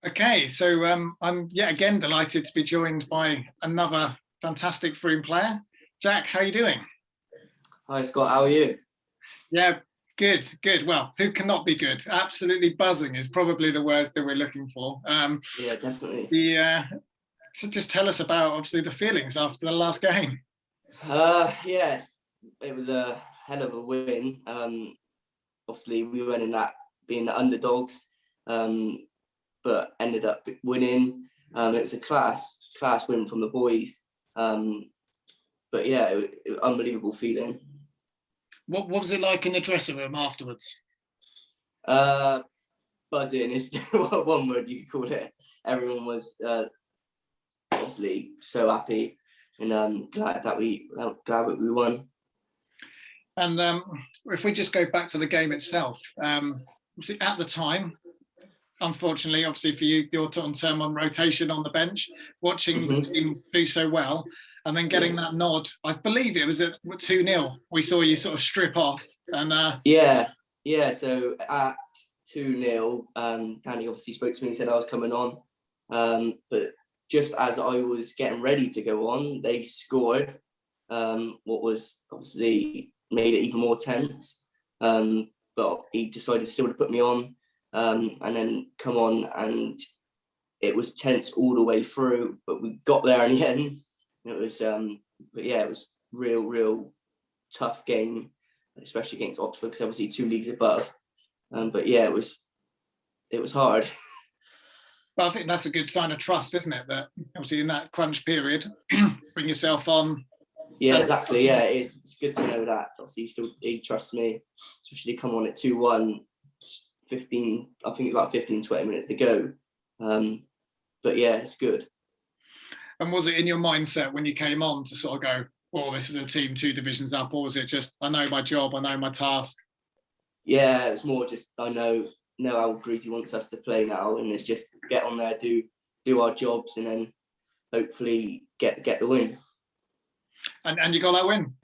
Okay, so I'm yet again delighted to be joined by another fantastic Froome player. Jack, how are you doing? Hi Scott, how are you? Yeah, good, good. Well, who cannot be good? Absolutely buzzing is probably the words that we're looking for. Yeah, definitely. So just tell us about obviously the feelings after the last game. Yes, it was a hell of a win. Obviously we went in that being the underdogs, but ended up winning. It was a class win from the boys. But yeah, it unbelievable feeling. What was it like in the dressing room afterwards? Buzzing is one word you could call it. Everyone was obviously so happy and glad that we won. And if we just go back to the game itself, at the time, unfortunately, obviously for you, you're on term on rotation on the bench, watching the team do so well, and then getting that nod. I believe it was at 2-0. We saw you sort of strip off. And yeah. So at 2-0, Danny obviously spoke to me and said I was coming on. But just as I was getting ready to go on, they scored. What was obviously made it even more tense. But he decided still to put me on. And then come on, and it was tense all the way through, but we got there in the end. It was but yeah, it was real tough game, especially against Oxford, because obviously 2 leagues above. But yeah, it was hard. But I think that's a good sign of trust, isn't it? That obviously in that crunch period, bring yourself on. Yeah, exactly. Yeah, it's good to know that obviously he trusts me, especially come on at 2-1. 15, I think it's about 15-20 minutes to go. But yeah, it's good. And was it in your mindset when you came on to sort of go, well, this is a team 2 divisions up, or was it just, I know my job, I know my task? Yeah, it was more just, I know how Greasy wants us to play now, and it's just get on there, do our jobs, and then hopefully get the win. And you got that win.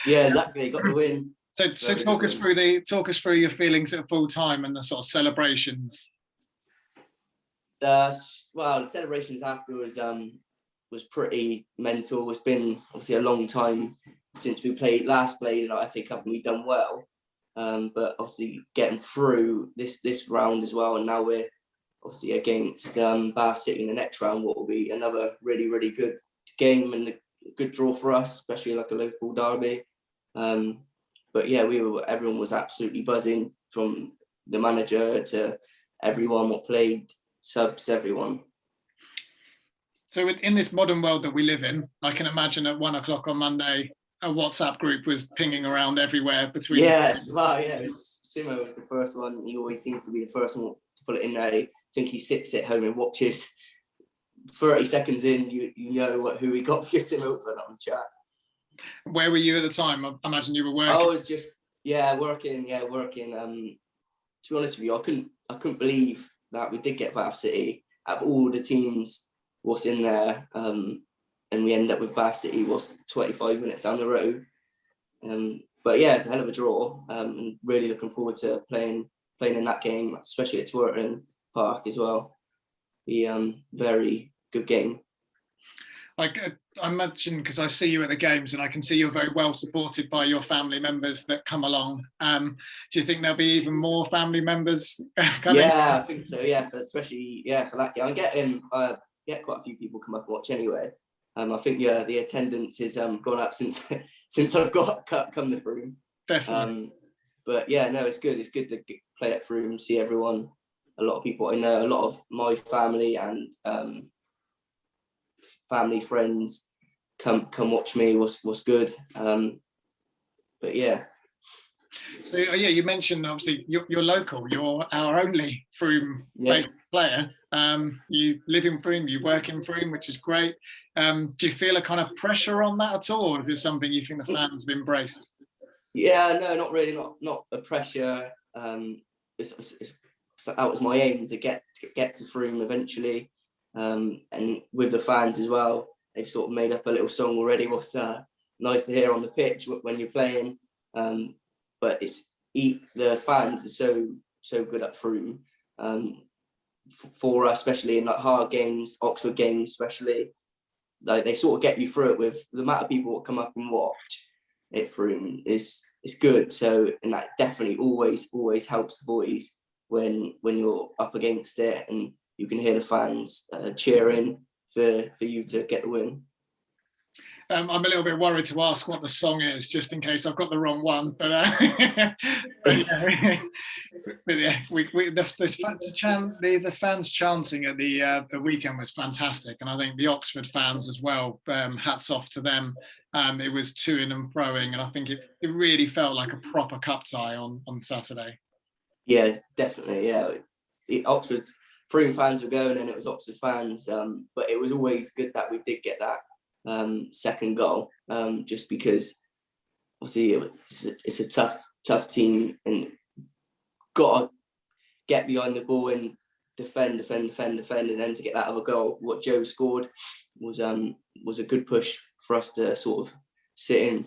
Yeah, exactly, got the win. So talk us through your feelings at full time and the sort of celebrations. Well, the celebrations after was pretty mental. It's been obviously a long time since we last played in our FA Cup, and we've done well. But obviously getting through this round as well, and now we're obviously against Bath City in the next round, what will be another really good game and a good draw for us, especially like a local derby. But yeah, everyone was absolutely buzzing, from the manager to everyone what played, subs, everyone. So in this modern world that we live in, I can imagine at 1 o'clock on Monday, a WhatsApp group was pinging around everywhere between. Yes, well, yeah, Simo was the first one. He always seems to be the first one to put it in there. I think he sits at home and watches. 30 seconds in, you know who he got, because Simo put it on the chat. Where were you at the time? I imagine you were working. I was just working. To be honest with you, I couldn't believe that we did get Bath City. Out of all the teams what's in there, and we end up with Bath City, what's 25 minutes down the road. But yeah, it's a hell of a draw. And really looking forward to playing in that game, especially at Twerton Park as well. Be very good game. I imagine, because I see you at the games and I can see you're very well supported by your family members that come along. Do you think there'll be even more family members coming? Yeah, I think so. Yeah, especially for that game. I'm getting get quite a few people come up and watch anyway. I think the attendance has gone up since I've come to Froome. Definitely. But yeah, no, it's good. It's good to play at Froome, see everyone. A lot of people I know, a lot of my family and family friends come watch me. What's good. But yeah. So yeah, you mentioned obviously you're local. You're our only Froome player. You live in Froome, you work in Froome, which is great. Do you feel a kind of pressure on that at all, or is it something you think the fans have embraced? Yeah, no, not really. Not a pressure. That was my aim, to get to Froome eventually, and with the fans as well. They've sort of made up a little song already. What's nice to hear on the pitch when you're playing. But the fans are so good at Froome. for us, especially in like hard games, Oxford games especially. Like they sort of get you through it with the amount of people that come up and watch it through is good. So, and that definitely always helps the boys when you're up against it and you can hear the fans cheering for you to get the win. I'm a little bit worried to ask what the song is, just in case I've got the wrong one. But yeah, the fans chanting at the weekend was fantastic, and I think the Oxford fans as well. Hats off to them. It was toing and froing, and I think it really felt like a proper cup tie on Saturday. Yeah, definitely. Yeah, the Oxford Frome fans were going, and it was Oxford fans. But it was always good that we did get that second goal, just because obviously it's a tough team and got to get behind the ball and defend, and then to get that other goal, what Joe scored was a good push for us to sort of sit in.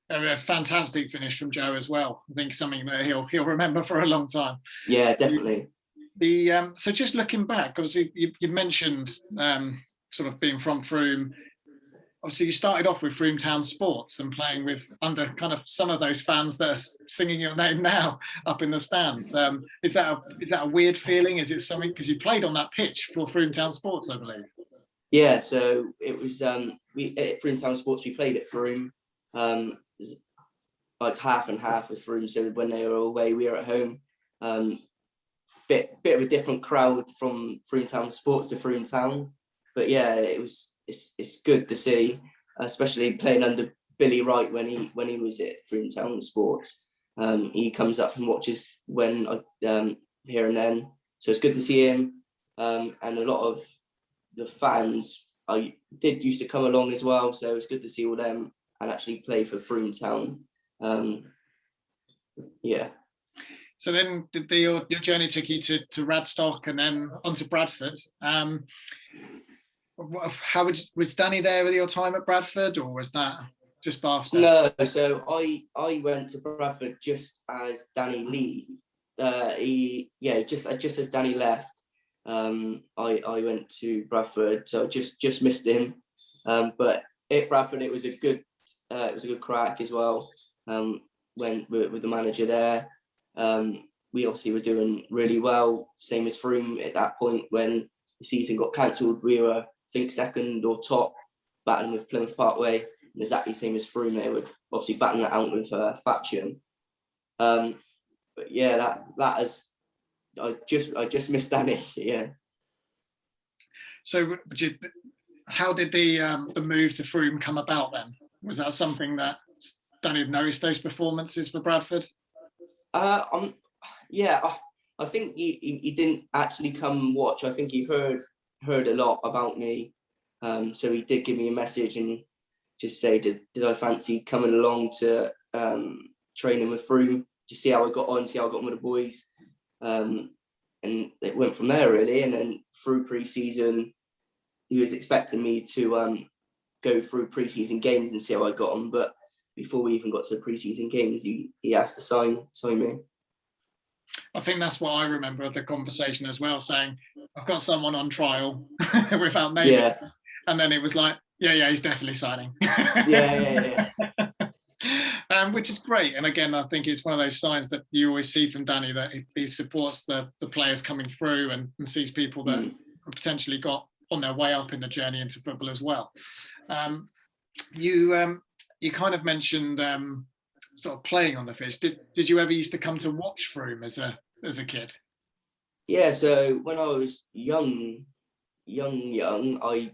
A fantastic finish from Joe as well. I think something that he'll remember for a long time. Yeah, definitely. So just looking back, obviously you mentioned sort of being from Frome. Obviously you started off with Frome Town Sports and playing with under kind of some of those fans that are singing your name now up in the stands. Is that a weird feeling? Is it something, because you played on that pitch for Frome Town Sports, I believe? Yeah, so it was we at Frome Town Sports, we played at Frome, like half and half with Frome. So when they were away, we were at home. Bit of a different crowd from Frome Town Sports to Frome Town, but yeah, it's good to see, especially playing under Billy Wright when he was at Frome Town Sports. He comes up and watches when here and then, so it's good to see him. And a lot of the fans I used to come along as well, so it's good to see all them and actually play for Frome Town. Yeah. So then your journey took you to Radstock and then on to Bradford. How was Danny there with your time at Bradford, or was that just after? No, so I went to Bradford just as Danny just as Danny left. I went to Bradford, so just missed him. But at Bradford, it was a good crack as well. When with the manager there, we obviously were doing really well, same as Frome at that point. When the season got cancelled, we were, I think, second or top, battling with Plymouth Parkway, and exactly same as Frome. They were obviously battling that out with Thatcham. But yeah, that is, I just missed Danny. Yeah. So how did the move to Frome come about then? Was that something that Danny had noticed, those performances for Bradford? I think he didn't actually come watch. I think he heard a lot about me, so he did give me a message and just say, did I fancy coming along to training with Frome, to see how I got on with the boys, and it went from there really. And then through pre-season, he was expecting me to go through pre-season games and see how I got on, but before we even got to the pre-season games, he asked to sign me. I think that's what I remember of the conversation as well, saying, I've got someone on trial without naming. Yeah. And then it was like, yeah, he's definitely signing. Yeah. Which is great. And again, I think it's one of those signs that you always see from Danny, that he supports the players coming through and sees people that potentially got on their way up in the journey into football as well. You kind of mentioned sort of playing on the pitch. Did you ever used to come to watch Frome as a kid? Yeah, so when I was young, I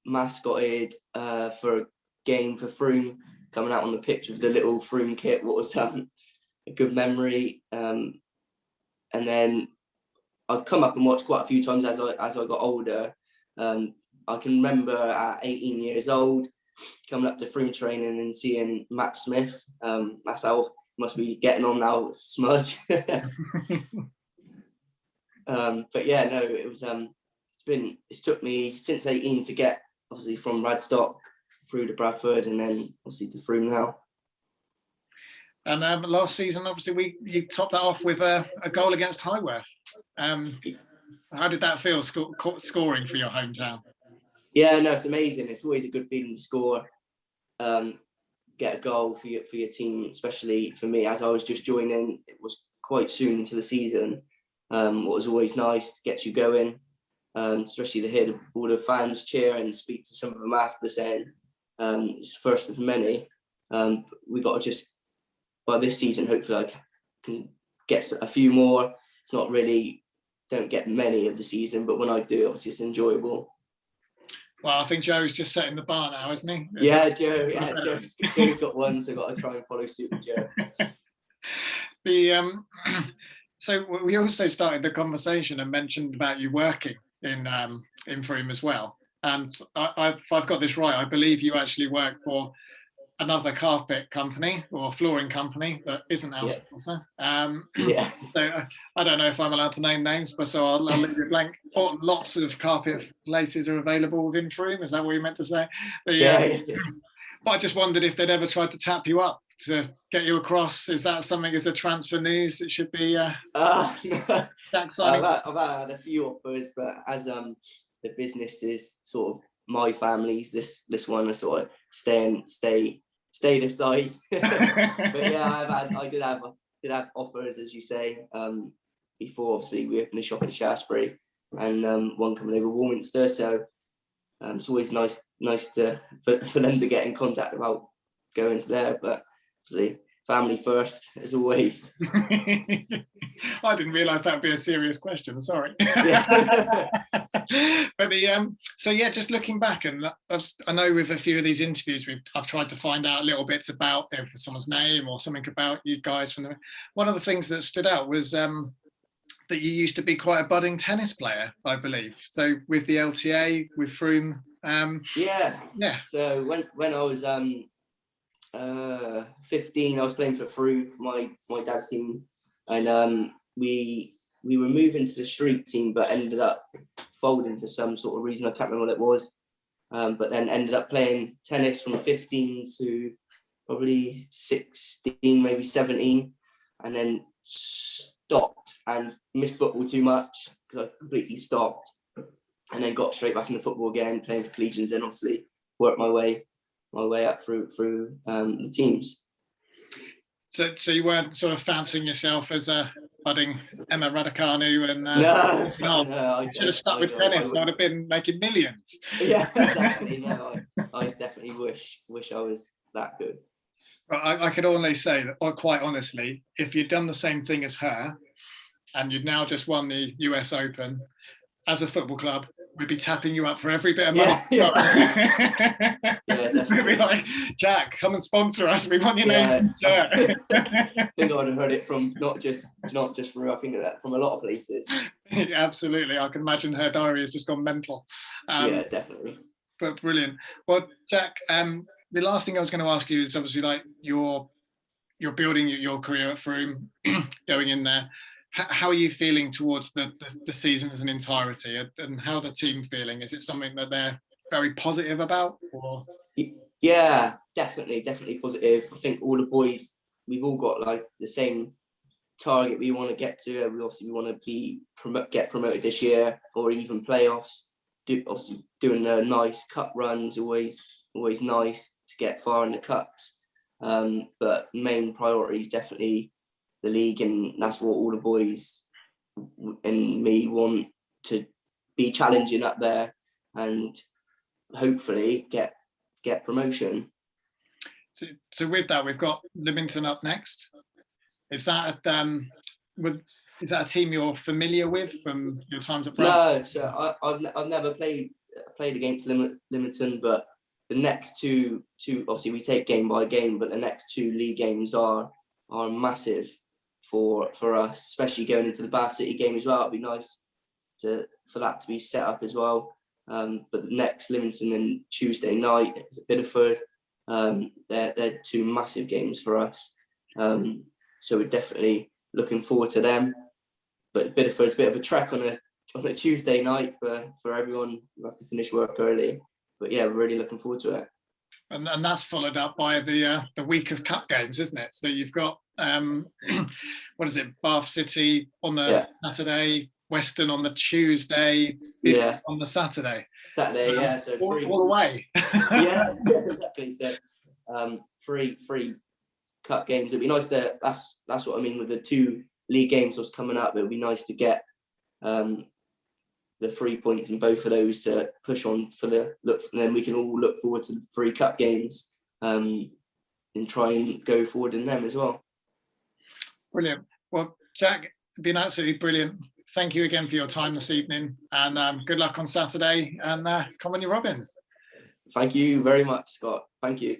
mascotted for a game for Frome, coming out on the pitch with the little Frome kit. What was a good memory. And then I've come up and watched quite a few times as I got older. I can remember at 18 years old coming up to Frome training and seeing Matt Smith. That's how must be getting on now, Smudge. But yeah, no, it was it's took me since 18 to get obviously from Radstock through to Bradford and then obviously to Frome now. And last season, obviously, you topped that off with a goal against Highworth. How did that feel, scoring for your hometown? Yeah, no, it's amazing. It's always a good feeling to score, get a goal for your team, especially for me, as I was just joining. It was quite soon into the season. What was always nice, gets you going, especially to hear all the fans cheer and speak to some of them after, saying it's first of many. We got to just, by this season, hopefully I can get a few more. It's not really, don't get many of the season, but when I do, obviously it's enjoyable. Well, I think Joe's just setting the bar now, isn't he? Yeah, Joe. Yeah, Joe's got one, so I've got to try and follow suit with Joe. So we also started the conversation and mentioned about you working in Frome as well. And if I've got this right, I believe you actually work for another carpet company or flooring company that isn't our sponsor. Yeah. So I don't know if I'm allowed to name names, but so I'll leave it blank. Lots of carpet places are available within Frome. Is that what you meant to say? But, yeah. But I just wondered if they'd ever tried to tap you up to get you across. Is that something as a transfer news? It should be. No. I've had a few offers, but as the business is sort of my family's, this one is sort of stay this side. But yeah, I did have offers, as you say, before obviously we opened a shop in Shaftesbury, and one coming over Warminster. So it's always nice for them to get in contact about going to there, but obviously family first as always. I didn't realise that would be a serious question. Sorry. Yeah. But so yeah, just looking back, and I know with a few of these interviews, I've tried to find out little bits about someone's name or something about you guys. One of the things that stood out was that you used to be quite a budding tennis player, I believe. So with the LTA, with Frome. Yeah. So when I was 15, I was playing for Frome, for my dad's team, and we were moving to the street team, but ended up folding for some sort of reason. I can't remember what it was, but then ended up playing tennis from 15 to probably 16, maybe 17, and then stopped and missed football too much because I completely stopped, and then got straight back into football again, playing for collegians, and obviously worked my way up through the teams. So you weren't sort of fancying yourself as a budding Emma Raducanu, and no, I should have stuck with tennis. I would have been making millions. Yeah, exactly. No, I definitely wish I was that good. Well, I could only say that, or quite honestly, if you'd done the same thing as her, and you'd now just won the US Open, as a football club, we'd be tapping you up for every bit of money. Yeah, definitely. We'd be like, Jack, come and sponsor us. We want your name. I think I would have heard it from not just from, I think that from a lot of places. Absolutely, I can imagine her diary has just gone mental. Yeah, definitely. But brilliant. Well, Jack, the last thing I was going to ask you is obviously like you're building your career at Frome, going in there. How are you feeling towards the season as an entirety, and how the team feeling? Is it something that they're very positive about? Or? Yeah, definitely positive. I think all the boys, we've all got like the same target we want to get to. We want to get promoted this year, or even playoffs. Obviously doing a nice cup runs, always nice to get far in the cups. But main priority is definitely the league, and that's what all the boys and me want, to be challenging up there and hopefully get promotion. So with that, we've got Lymington up next. Is that a team you're familiar with from your times at Bradford? No, so I've never played against Lymington, but the next two obviously we take game by game, but the next two league games are massive for us, especially going into the Bath City game as well. It'd be nice for that to be set up as well. But the next Lymington and Tuesday night is at Bideford. They're two massive games for us. So we're definitely looking forward to them. But Bideford's a bit of a trek on a Tuesday night for everyone who have to finish work early. But yeah, we're really looking forward to it. And that's followed up by the week of cup games, isn't it? So you've got what is it, Bath City on the Saturday, Western on the Tuesday, on the Saturday. So all away. Yeah, exactly. So 3 cup games. It'd be nice to. That's what I mean with the 2 league games was coming up. It would be nice to get the 3 points in both of those to push on for the look. And then we can all look forward to the 3 cup games and try and go forward in them as well. Brilliant. Well, Jack, it's been absolutely brilliant. Thank you again for your time this evening, and good luck on Saturday, and come on, you Robins. Thank you very much, Scott. Thank you.